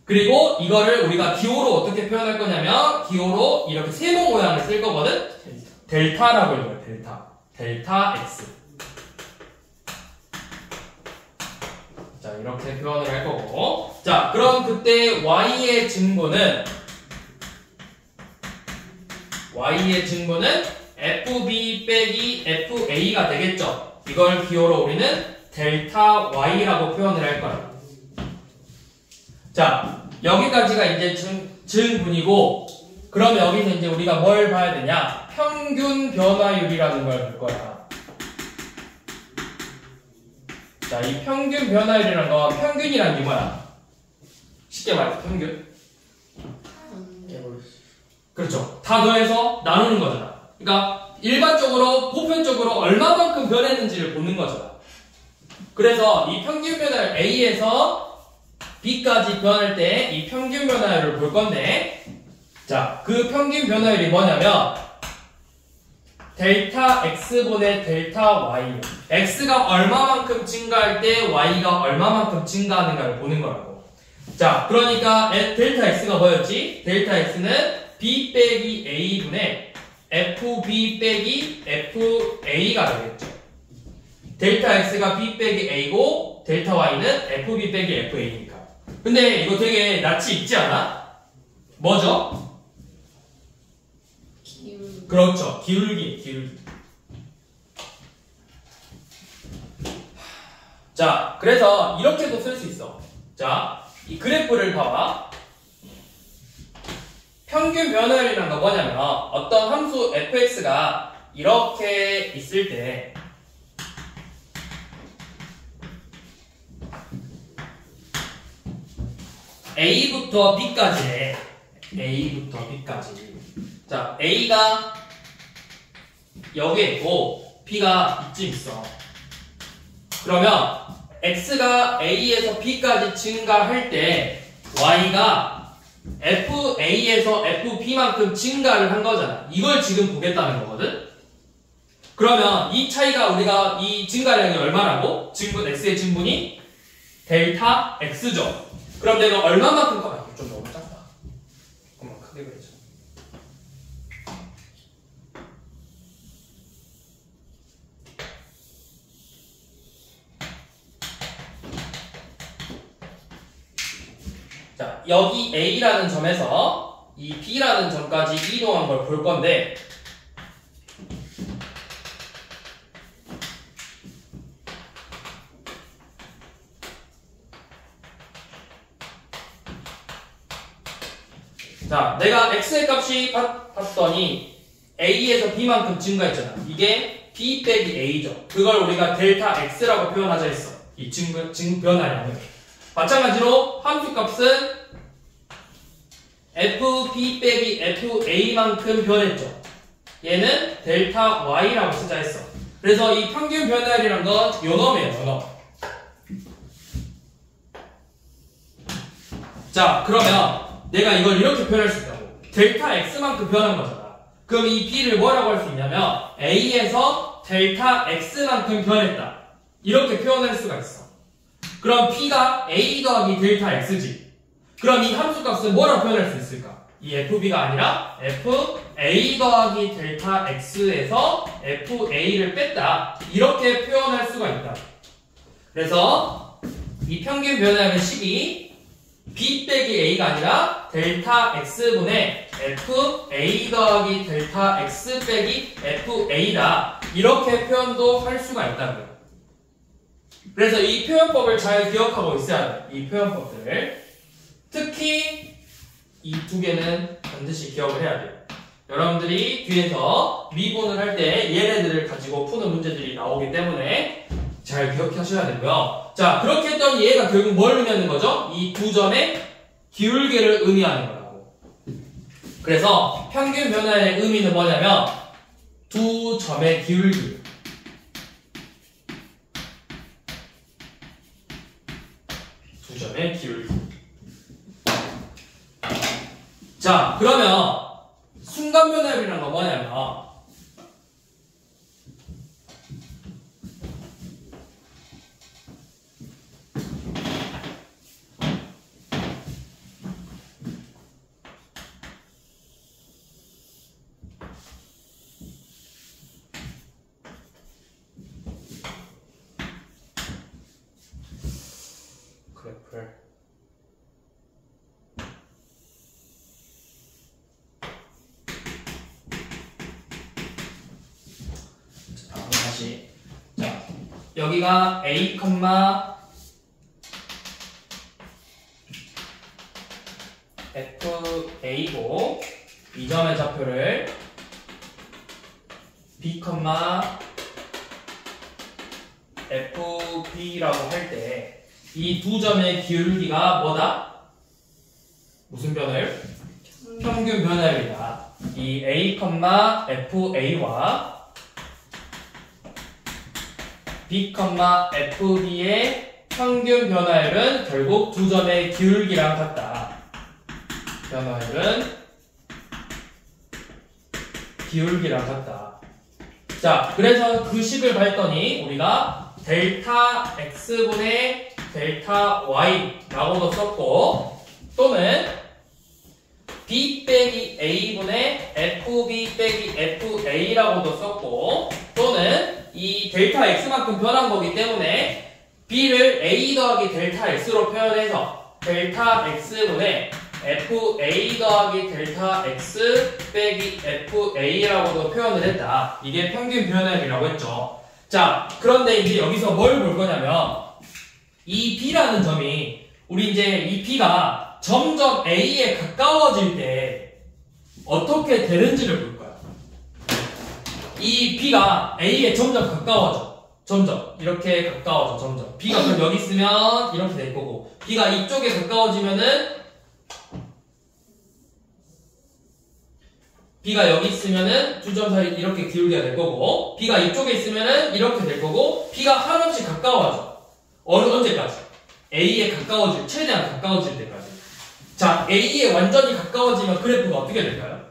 그리고 이거를 우리가 기호로 어떻게 표현할 거냐면, 기호로 이렇게 세모 모양을 쓸 거거든. 델타라고 읽어요. 델타 x. 자, 이렇게 표현을 할 거고. 자, 그럼 그때 y의 증분은 fb 빼기 fa가 되겠죠. 이걸 기호로 우리는 델타 y라고 표현을 할 거야. 자, 여기까지가 이제 증분이고, 그럼 여기서 이제 우리가 뭘 봐야 되냐? 평균 변화율이라는 걸 볼 거야. 자, 이 평균 변화율이라는 거, 평균이란 게 뭐야? 쉽게 말해서 평균. 그렇죠. 다 더해서 나누는 거잖아. 그러니까 일반적으로, 보편적으로 얼마만큼 변했는지를 보는 거잖아. 그래서 이 평균 변화율 A에서 B까지 변할 때 이 평균 변화율을 볼 건데, 자, 그 평균 변화율이 뭐냐면 델타 x분의 델타 y. x가 얼마만큼 증가할 때 y가 얼마만큼 증가하는가를 보는 거라고. 자, 그러니까 델타 x가 뭐였지? 델타 x는 b 빼기 a분의 fb 빼기 fa가 되겠죠. 델타 x가 b 빼기 a고 델타 y는 fb 빼기 fa니까. 근데 이거 되게 낯이 익지 않아? 뭐죠? 그렇죠. 기울기. 자, 그래서 이렇게도 쓸 수 있어. 자, 이 그래프를 봐봐. 평균 변화율이란 거 뭐냐면, 어떤 함수 fx가 이렇게 있을 때 A부터 B까지 해. A부터 B까지. 자, A가 여기에 있고 B가 이쯤 있어. 그러면 X가 A에서 B까지 증가할 때 Y가 FA에서 FB만큼 증가를 한 거잖아. 이걸 지금 보겠다는 거거든? 그러면 이 차이가 우리가 이 증가량이 얼마라고? 증분, X의 증분이 델타 X죠. 그럼 내가 얼마만큼 좀 너무 작다. 조금만 크게 그리자. 자, 여기 A라는 점에서 이 B라는 점까지 이동한 걸 볼 건데, 자, 내가 x의 값이 봤더니 a에서 b만큼 증가했잖아. 이게 b 빼기 a죠. 그걸 우리가 델타 x라고 표현하자 했어. 이 변화량을. 마찬가지로 함수값은 fb 빼기 fa만큼 변했죠. 얘는 델타 y라고 쓰자 했어. 그래서 이 평균 변화량이란 건 요놈이에요, 요놈. 자, 그러면 내가 이걸 이렇게 표현할 수 있다고. 델타 x만큼 변한 거잖아. 그럼 이 b를 뭐라고 할 수 있냐면 a에서 델타 x만큼 변했다. 이렇게 표현할 수가 있어. 그럼 b가 a 더하기 델타 x지. 그럼 이 함수값은 뭐라고 표현할 수 있을까? 이 fb가 아니라 fa 더하기 델타 x에서 fa를 뺐다. 이렇게 표현할 수가 있다. 그래서 이 평균 변화량의 식이 b 빼기 a가 아니라 델타 x분의 fa 더하기 델타 x 빼기 fa다. 이렇게 표현도 할 수가 있다고요. 그래서 이 표현법을 잘 기억하고 있어야 돼. 이 표현법들을. 특히 이 두 개는 반드시 기억을 해야 돼요. 여러분들이 뒤에서 미분을 할 때 얘네들을 가지고 푸는 문제들이 나오기 때문에 잘 기억하셔야 되고요. 자, 그렇게 했더니 얘가 결국 뭘 의미하는 거죠? 이 두 점의 기울기를 의미하는 거라고. 그래서 평균 변화의 의미는 뭐냐면 두 점의 기울기. 두 점의 기울기. 자, 그러면 순간 변화율이란 건 뭐냐면 그래프를 다시. 자, 여기가 a, fa고 이 점의 좌표를 b, fb라고 할 때 이 두 점의 기울기가 뭐다? 무슨 변화율? 평균 변화율이다. 이 a, fa와 b, fb의 평균 변화율은 결국 두 점의 기울기랑 같다. 변화율은 기울기랑 같다. 자, 그래서 그 식을 봤더니 우리가 델타 x분의 델타 y라고도 썼고, 또는 b 빼기 a분의 fb 빼기 fa라고도 썼고, 또는 이 델타 x만큼 변한 거기 때문에 b를 a 더하기 델타 x로 표현해서 델타 x분의 fa 더하기 델타 x 빼기 fa라고도 표현을 했다. 이게 평균 변화율이라고 했죠. 자, 그런데 이제 여기서 뭘 볼 거냐면 이 b라는 점이 우리 이제 이 b가 점점 a에 가까워질 때 어떻게 되는지를 볼 거야. 이 b가 a에 점점 가까워져. 점점 이렇게 가까워져. 점점 b가 그럼 여기 있으면 이렇게 될 거고, b가 이쪽에 가까워지면은 b가 여기 있으면은 두 점 사이 이렇게 기울기가 될 거고, b가 이쪽에 있으면은 이렇게 될 거고, b가 한없이 가까워져. 언제까지? a에 가까워질, 최대한 가까워질 때까지. 자, a에 완전히 가까워지면 그래프가 어떻게 될까요?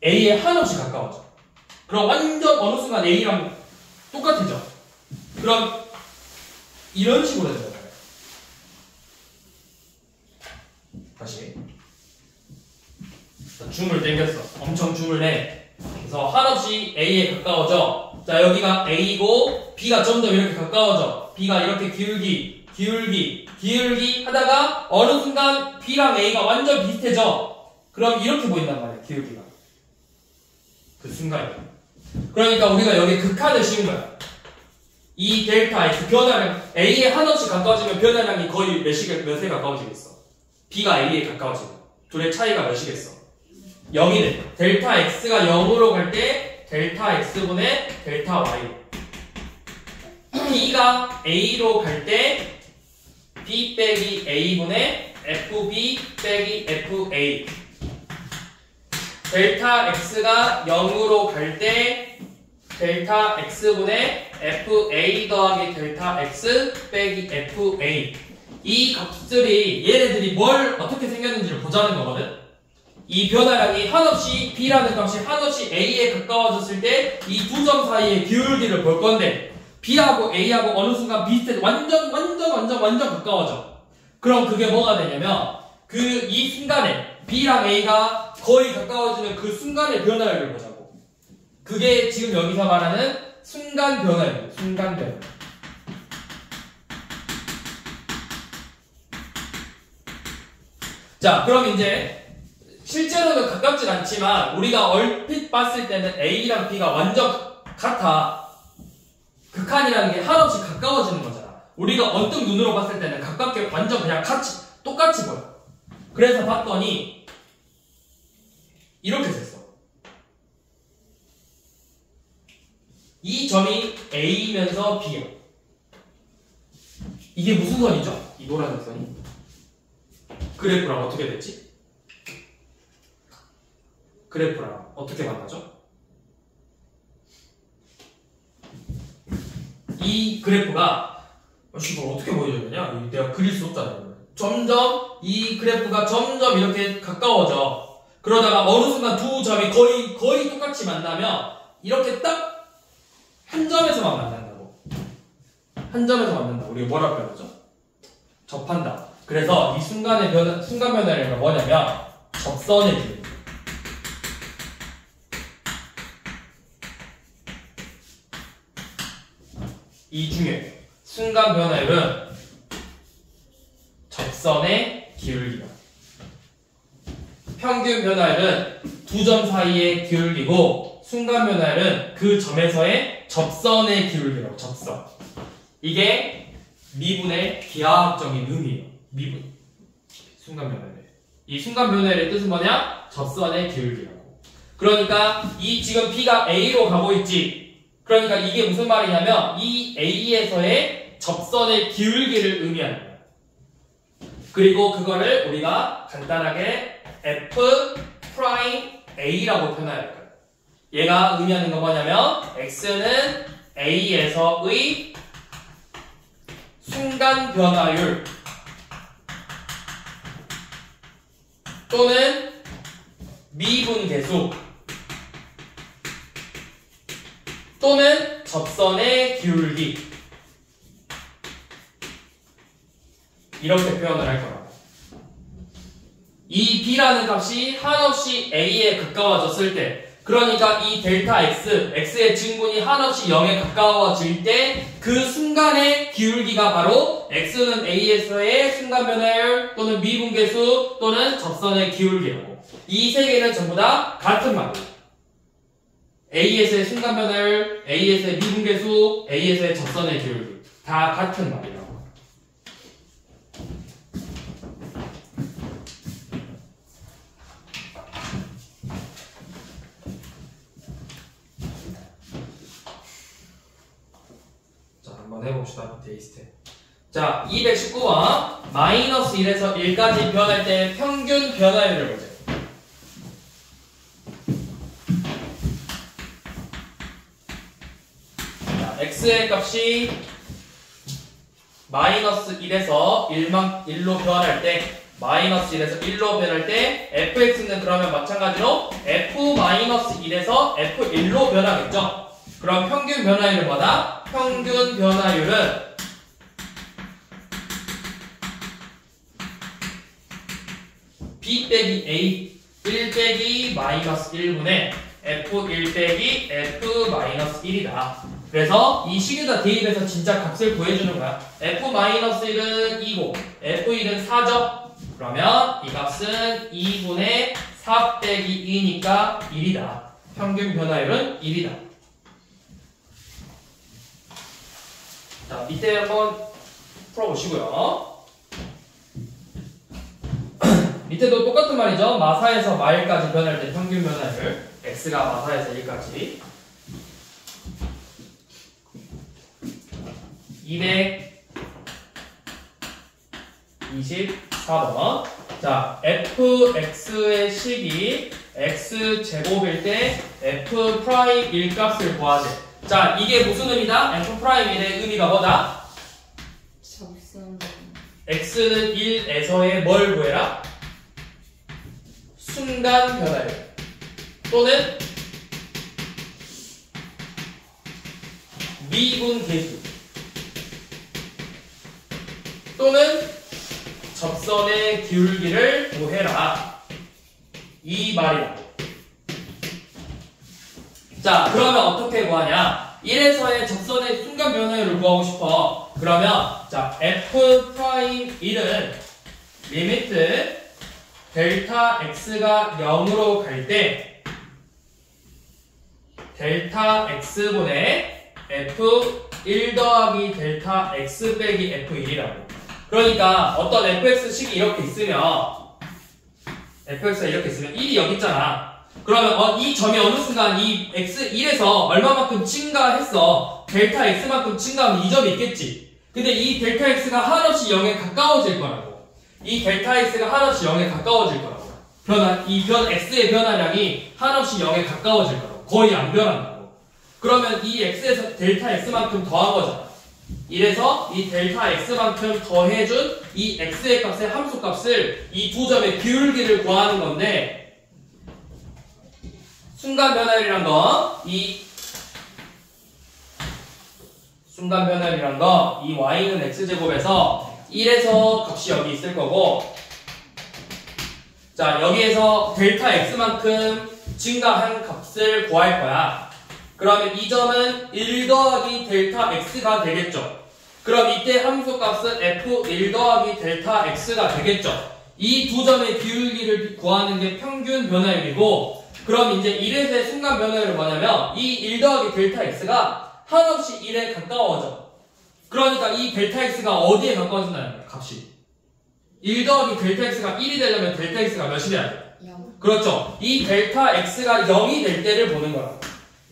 a에 한없이 가까워져. 그럼 완전 어느 순간 a랑 똑같아져. 그럼 이런 식으로 되잖아요. 다시. 줌을 당겼어. 엄청 줌을 내. 그래서 한없이 a에 가까워져. 자, 여기가 a고 b가 점점 이렇게 가까워져. b가 이렇게 기울기 하다가 어느 순간 b랑 a가 완전 비슷해져. 그럼 이렇게 보인단 말이야, 기울기가. 그 순간에. 그러니까 우리가 여기 극한을 씌운 거야. 이 델타 x 변화량, a에 한없이 가까워지면 변화량이 거의 몇에 가까워지겠어? b가 a에 가까워지면 둘의 차이가 몇이겠어? 0이 돼. 델타 x가 0으로 갈 때 델타 x분의 델타 y. B가 A로 갈 때 B 빼기 A분의 FB 빼기 FA. 델타 X가 0으로 갈 때 델타 X분의 FA 더하기 델타 X 빼기 FA. 이 값들이 얘네들이 뭘 어떻게 생겼는지를 보자는 거거든. 이 변화량이 한없이 B라는 값이 한없이 A에 가까워졌을 때 이 두 점 사이의 기울기를 볼 건데 B하고 A하고 어느 순간 비슷해 완전 가까워져. 그럼 그게 뭐가 되냐면 이 순간에 B랑 A가 거의 가까워지는 그 순간의 변화율을 보자고. 그게 지금 여기서 말하는 순간 변화율. 순간 변화. 자, 그럼 이제 실제로는 가깝진 않지만 우리가 얼핏 봤을 때는 A랑 B가 완전 같아. 극한이라는 게 한없이 가까워지는 거잖아. 우리가 언뜻 눈으로 봤을 때는 가깝게 완전 그냥 똑같이 보여. 그래서 봤더니 이렇게 됐어. 이 점이 A면서 B야. 이게 무슨 선이죠? 이 노란색 선이. 그래프랑 어떻게 됐지? 그래프랑 어떻게 만나죠? 이 그래프가 이걸 어떻게 보여주느냐? 내가 그릴 수 없잖아요. 점점 이 그래프가 점점 이렇게 가까워져. 그러다가 어느 순간 두 점이 거의 똑같이 만나면 이렇게 딱 한 점에서만 만난다고. 한 점에서 만난다. 우리가 뭐라고 표현하죠? 접한다. 그래서 이 순간 변화량은 뭐냐면 접선의 기울기. 이 중에 순간 변화율은 접선의 기울기다. 평균 변화율은 두 점 사이의 기울기고 순간 변화율은 그 점에서의 접선의 기울기라고. 접선. 이게 미분의 기하학적인 의미예요. 미분. 순간 변화율. 이 순간 변화율의 뜻은 뭐냐? 접선의 기울기라고. 그러니까 이 지금 B가 A로 가고 있지. 그러니까 이게 무슨 말이냐면 이 A에서의 접선의 기울기를 의미하는 거야. 그리고 그거를 우리가 간단하게 F 프라임 A라고 표현할 거야. 얘가 의미하는 건 뭐냐면 X는 A에서의 순간 변화율 또는 미분 계수 또는 접선의 기울기 이렇게 표현을 할 거라고. 이 B라는 값이 한없이 A에 가까워졌을 때 그러니까 이 델타 X, X의 증분이 한없이 0에 가까워질 때 그 순간의 기울기가 바로 X는 A에서의 순간 변화율 또는 미분계수 또는 접선의 기울기라고. 이 세 개는 전부 다 같은 말이에요. A에서의 순간 변화율, A에서의 미분계수, A에서의 접선의 기울기 다 같은 말이라고. 한번 해봅시다. 데이스텝. 자, 219번 마이너스 1에서 1까지 변할 때 평균 변화율을 보세요. 자, x의 값이 마이너스 1에서 1로 변할 때 마이너스 1에서 1로 변할 때 fx는 그러면 마찬가지로 f-1에서 f1로 변하겠죠. 그럼 평균 변화율은 뭐다? 평균 변화율은 b 빼기 a 1 빼기 마이너스 1분의 f1 빼기 f-1이다. 그래서 이 식에다 대입해서 진짜 값을 구해주는 거야. f-1은 2고 f1은 4죠. 그러면 이 값은 2분의 4 빼기 2니까 1이다. 평균 변화율은 1이다. 자, 밑에 한번 풀어보시고요. 밑에도 똑같은 말이죠. 마사에서 마일까지 변할 때 평균 변화율 x가 마사에서 1까지. 224번. 자, fx의 식이 x제곱일 때 f'의 일값을 구하세. 자, 이게 무슨 의미다? f'의 의미가 뭐다? 접선. x는 1에서의 뭘 구해라? 순간 변화율 또는 미분 계수 또는 접선의 기울기를 구해라. 이 말이야. 자, 그러면 어떻게 구하냐? 1에서의 접선의 순간 변화율을 구하고 싶어. 그러면 자, f'1은 리미트 델타 x가 0으로 갈 때 델타 x분의 f1 더하기 델타 x 빼기 f1이라고. 그러니까 어떤 fx식이 이렇게 있으면 fx가 이렇게 있으면 1이 여기 있잖아. 그러면 이 점이 어느 순간 이 x1에서 얼마만큼 증가했어. 델타 x만큼 증가하면 이 점이 있겠지. 근데 이 델타 x가 한없이 0에 가까워질 거라고. 이 델타 x가 한없이 0에 가까워질 거라고. 이 x의 변화량이 한없이 0에 가까워질 거라고. 거의 안 변한다고. 그러면 이 x에서 델타 x만큼 더한 거잖아. 이래서 이 델타 x만큼 더해준 이 x의 값의 함수값을 이 두 점의 기울기를 구하는 건데, 순간 변화율이란 거, 이 y는 x제곱에서 1에서 값이 여기 있을 거고, 자, 여기에서 델타 x만큼 증가한 값을 구할 거야. 그러면 이 점은 1 더하기 델타 x가 되겠죠. 그럼 이때 함수값은 f1 더하기 델타 x가 되겠죠. 이 두 점의 기울기를 구하는 게 평균 변화율이고, 그럼 이제 1에서의 순간 변화율은 뭐냐면 이 1 더하기 델타 x가 한없이 1에 가까워져. 그러니까 이 델타 x가 어디에 가까워진다는 거야, 값이. 1 더하기 델타 x가 1이 되려면 델타 x가 몇이 돼야 돼? 0. 그렇죠. 이 델타 x가 0이 될 때를 보는 거야.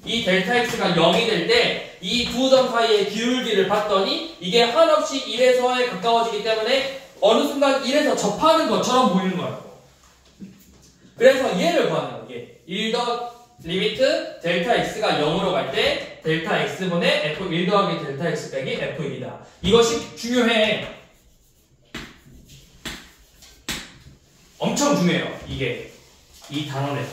이 델타 x가 0이 될 때 이 두 점 사이의 기울기를 봤더니 이게 한없이 1에서에 가까워지기 때문에 어느 순간 1에서 접하는 것처럼 보이는 거라고. 그래서 얘를 구하는 거야. 이게 1 리미트 델타 x가 0으로 갈 때 델타 x분의 f1 더하기 델타 x 빼기 f1이다. 이것이 중요해. 엄청 중요해요. 이게 이 단원에서.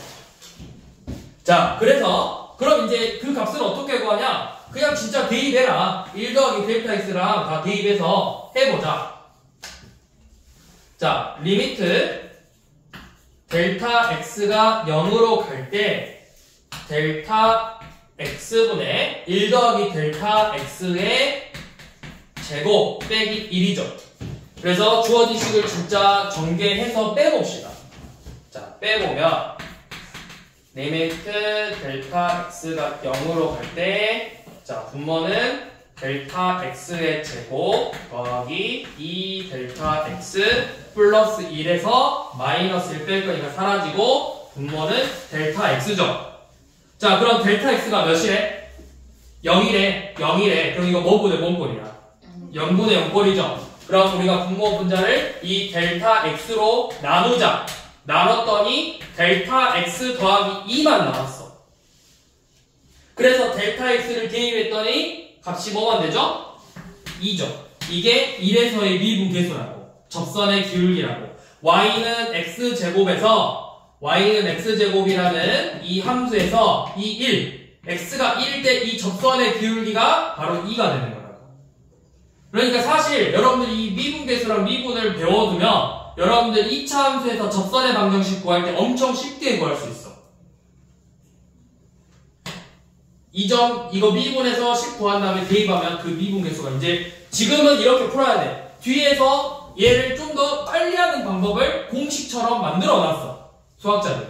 자, 그럼 이제 그 값을 어떻게 구하냐? 그냥 진짜 대입해라. 1 더하기 델타 x랑 다 대입해서 해보자. 자, 리미트 델타 x가 0으로 갈 때 델타 x분의 1 더하기 델타 x의 제곱 빼기 1이죠. 그래서 주어진 식을 진짜 전개해서 빼봅시다. 자, 빼보면 리미트 델타 x가 0으로 갈 때 자, 분모는 델타 x의 제곱 더하기 2 델타 x 플러스 1에서 마이너스 1 뺄 거니까 사라지고 분모는 델타 x죠. 자, 그럼 델타 x가 몇이래? 0이래. 그럼 이거 뭐 분의 뭔 꼴이야? 0분의 0꼴이죠. 그럼 우리가 분모 분자를 이 델타 x로 나누자. 나눴더니 델타 x 더하기 2만 나왔어. 그래서 델타 x를 대입했더니 값이 뭐만 되죠? 2죠. 이게 1에서의 미분 계수라고. 접선의 기울기라고. y는 x제곱이라는 이 함수에서 이 1, x가 1일 때 이 접선의 기울기가 바로 2가 되는 거라고. 그러니까 사실 여러분들이 이 미분 계수랑 미분을 배워두면 여러분들 2차 함수에서 접선의 방정식 구할 때 엄청 쉽게 구할 수 있어. 이 점, 이거 미분해서 10 구한 다음에 대입하면 그 미분 계수가 이제 지금은 이렇게 풀어야 돼. 뒤에서 얘를 좀 더 빨리 하는 방법을 공식처럼 만들어 놨어. 수학자들.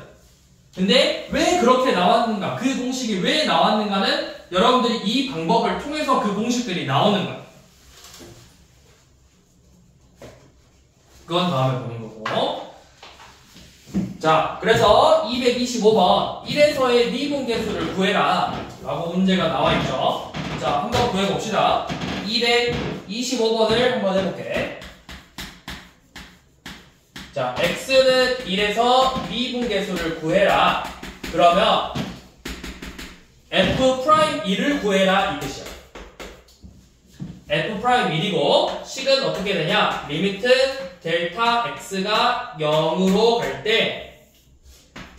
근데 왜 그렇게 나왔는가? 그 공식이 왜 나왔는가는 여러분들이 이 방법을 통해서 그 공식들이 나오는 거야. 그건 다음에 보는 거고. 자, 그래서 225번 1에서의 미분 계수를 구해라 라고 문제가 나와있죠. 자, 한번 구해봅시다. 225번을 한번 해볼게. 자, x는 1에서 미분계수를 구해라. 그러면 f'1을 구해라 이 뜻이야. f'1이고 식은 어떻게 되냐? 리미트 델타 x가 0으로 갈 때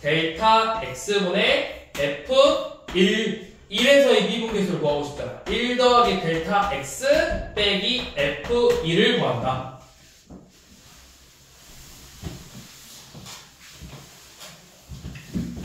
델타 x분의 f1 1에서의 미분계수를 구하고 싶다. 1 더하기 델타 x 빼기 f1을 구한다.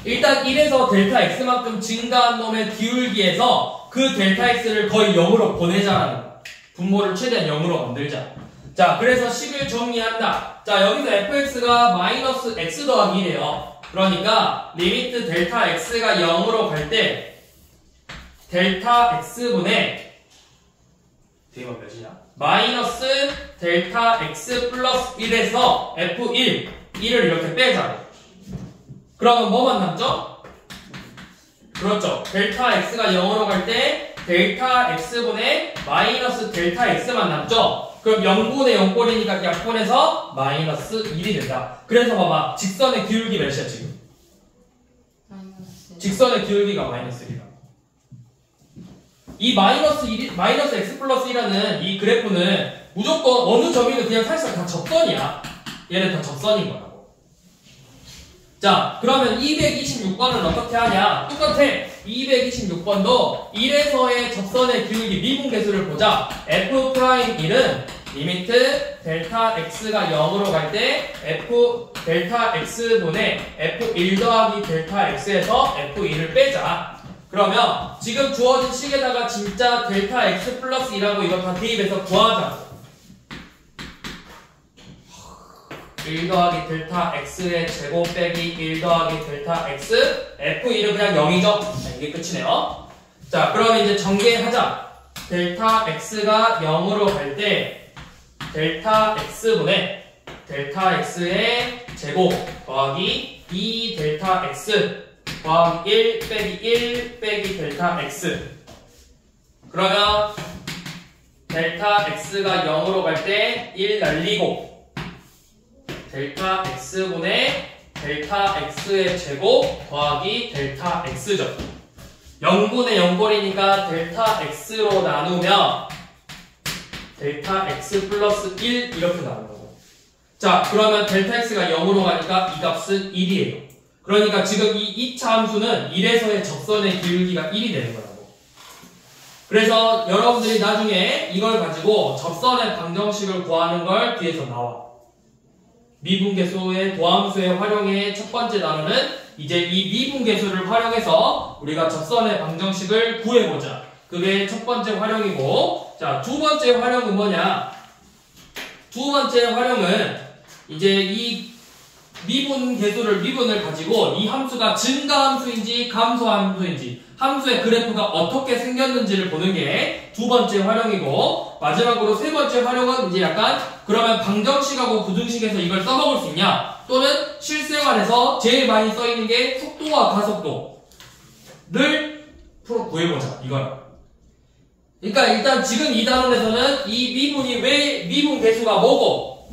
일단 1에서 델타 x만큼 증가한 놈의 기울기에서 그 델타 x를 거의 0으로 보내자라는 거야. 분모를 최대한 0으로 만들자. 자, 그래서 식을 정리한다. 자, 여기서 fx가 마이너스 x 더하기 1이에요. 그러니까 리미트 델타 x가 0으로 갈 때 델타 x분의 뒤에가 몇이냐? 마이너스 델타 x 플러스 1에서 f1 1을 이렇게 빼자. 그러면 뭐만 남죠? 그렇죠. 델타 x가 0으로 갈 때 델타 x분의 마이너스 델타 x만 남죠? 그럼 0분의 0꼴이니까 약분해서 마이너스 1이 된다. 그래서 봐봐. 직선의 기울기 몇이야 지금? 마이너스. 직선의 기울기가 마이너스 1이다. 이 마이너스 x 플러스 1이라는 이 그래프는 무조건 어느 점이든 그냥 사실상 다 접선이야. 얘는 다 접선인 거라고. 자, 그러면 226번은 어떻게 하냐? 똑같아. 226번도 1에서의 접선의 기울기 미분계수를 보자. f'1은 리미트 델타 x가 0으로 갈 때 f 델타 x분의 f1 더하기 델타 x에서 f1을 빼자. 그러면 지금 주어진 식에다가 진짜 델타 x 플러스 2라고 이거 다 대입해서 구하자. 1 더하기 델타 x의 제곱 빼기 1 더하기 델타 x f1은 그냥 0이죠? 자, 이게 끝이네요. 자, 그럼 이제 전개하자. 델타 x가 0으로 갈 때 델타 x분의 델타 x의 제곱 더하기 2 델타 x 더하기 1 빼기 1 빼기 델타 x. 그러면 델타 x가 0으로 갈 때 1 날리고 델타 x분의 델타 x의 제곱 더하기 델타 x죠. 0분의 0꼴이니까 델타 x로 나누면 델타 x 플러스 1 이렇게 나오는 거고. 자, 그러면 델타 x가 0으로 가니까 이 값은 1이에요. 그러니까 지금 이 2차 함수는 1에서의 접선의 기울기가 1이 되는 거라고. 그래서 여러분들이 나중에 이걸 가지고 접선의 방정식을 구하는 걸 뒤에서 나와. 미분계수의 도함수의 활용의 첫 번째 단어는 이제 이 미분계수를 활용해서 우리가 접선의 방정식을 구해보자. 그게 첫 번째 활용이고, 자, 두 번째 활용은 뭐냐? 두 번째 활용은 이제 이 미분을 가지고 이 함수가 증가함수인지 감소함수인지 함수의 그래프가 어떻게 생겼는지를 보는 게 두 번째 활용이고, 마지막으로 세 번째 활용은 이제 약간 그러면 방정식하고 부등식에서 이걸 써먹을 수 있냐, 또는 실생활에서 제일 많이 써있는 게 속도와 가속도를 구해보자 이거야. 그러니까 일단 지금 이 단원에서는 이 미분이 왜 미분계수가 뭐고,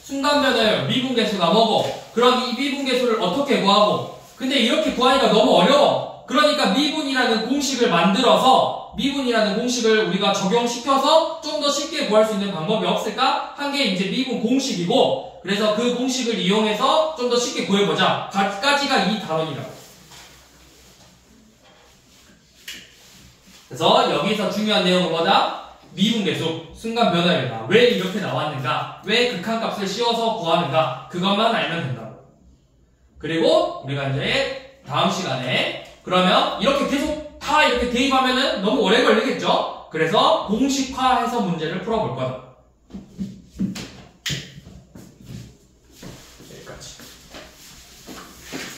순간변화율 미분계수가 뭐고, 그럼 이 미분계수를 어떻게 구하고, 근데 이렇게 구하니까 너무 어려워. 그러니까 미분이라는 공식을 만들어서 미분이라는 공식을 우리가 적용시켜서 좀 더 쉽게 구할 수 있는 방법이 없을까? 한 게 이제 미분 공식이고, 그래서 그 공식을 이용해서 좀 더 쉽게 구해보자 까지가 이 단원이라고. 그래서 여기서 중요한 내용은 뭐다? 미분계수, 순간변화율이다. 왜 이렇게 나왔는가? 왜 극한값을 씌워서 구하는가? 그것만 알면 된다고. 그리고 우리가 이제 다음 시간에 그러면 이렇게 계속 다 이렇게 대입하면은 너무 오래 걸리겠죠? 그래서 공식화해서 문제를 풀어볼 거다.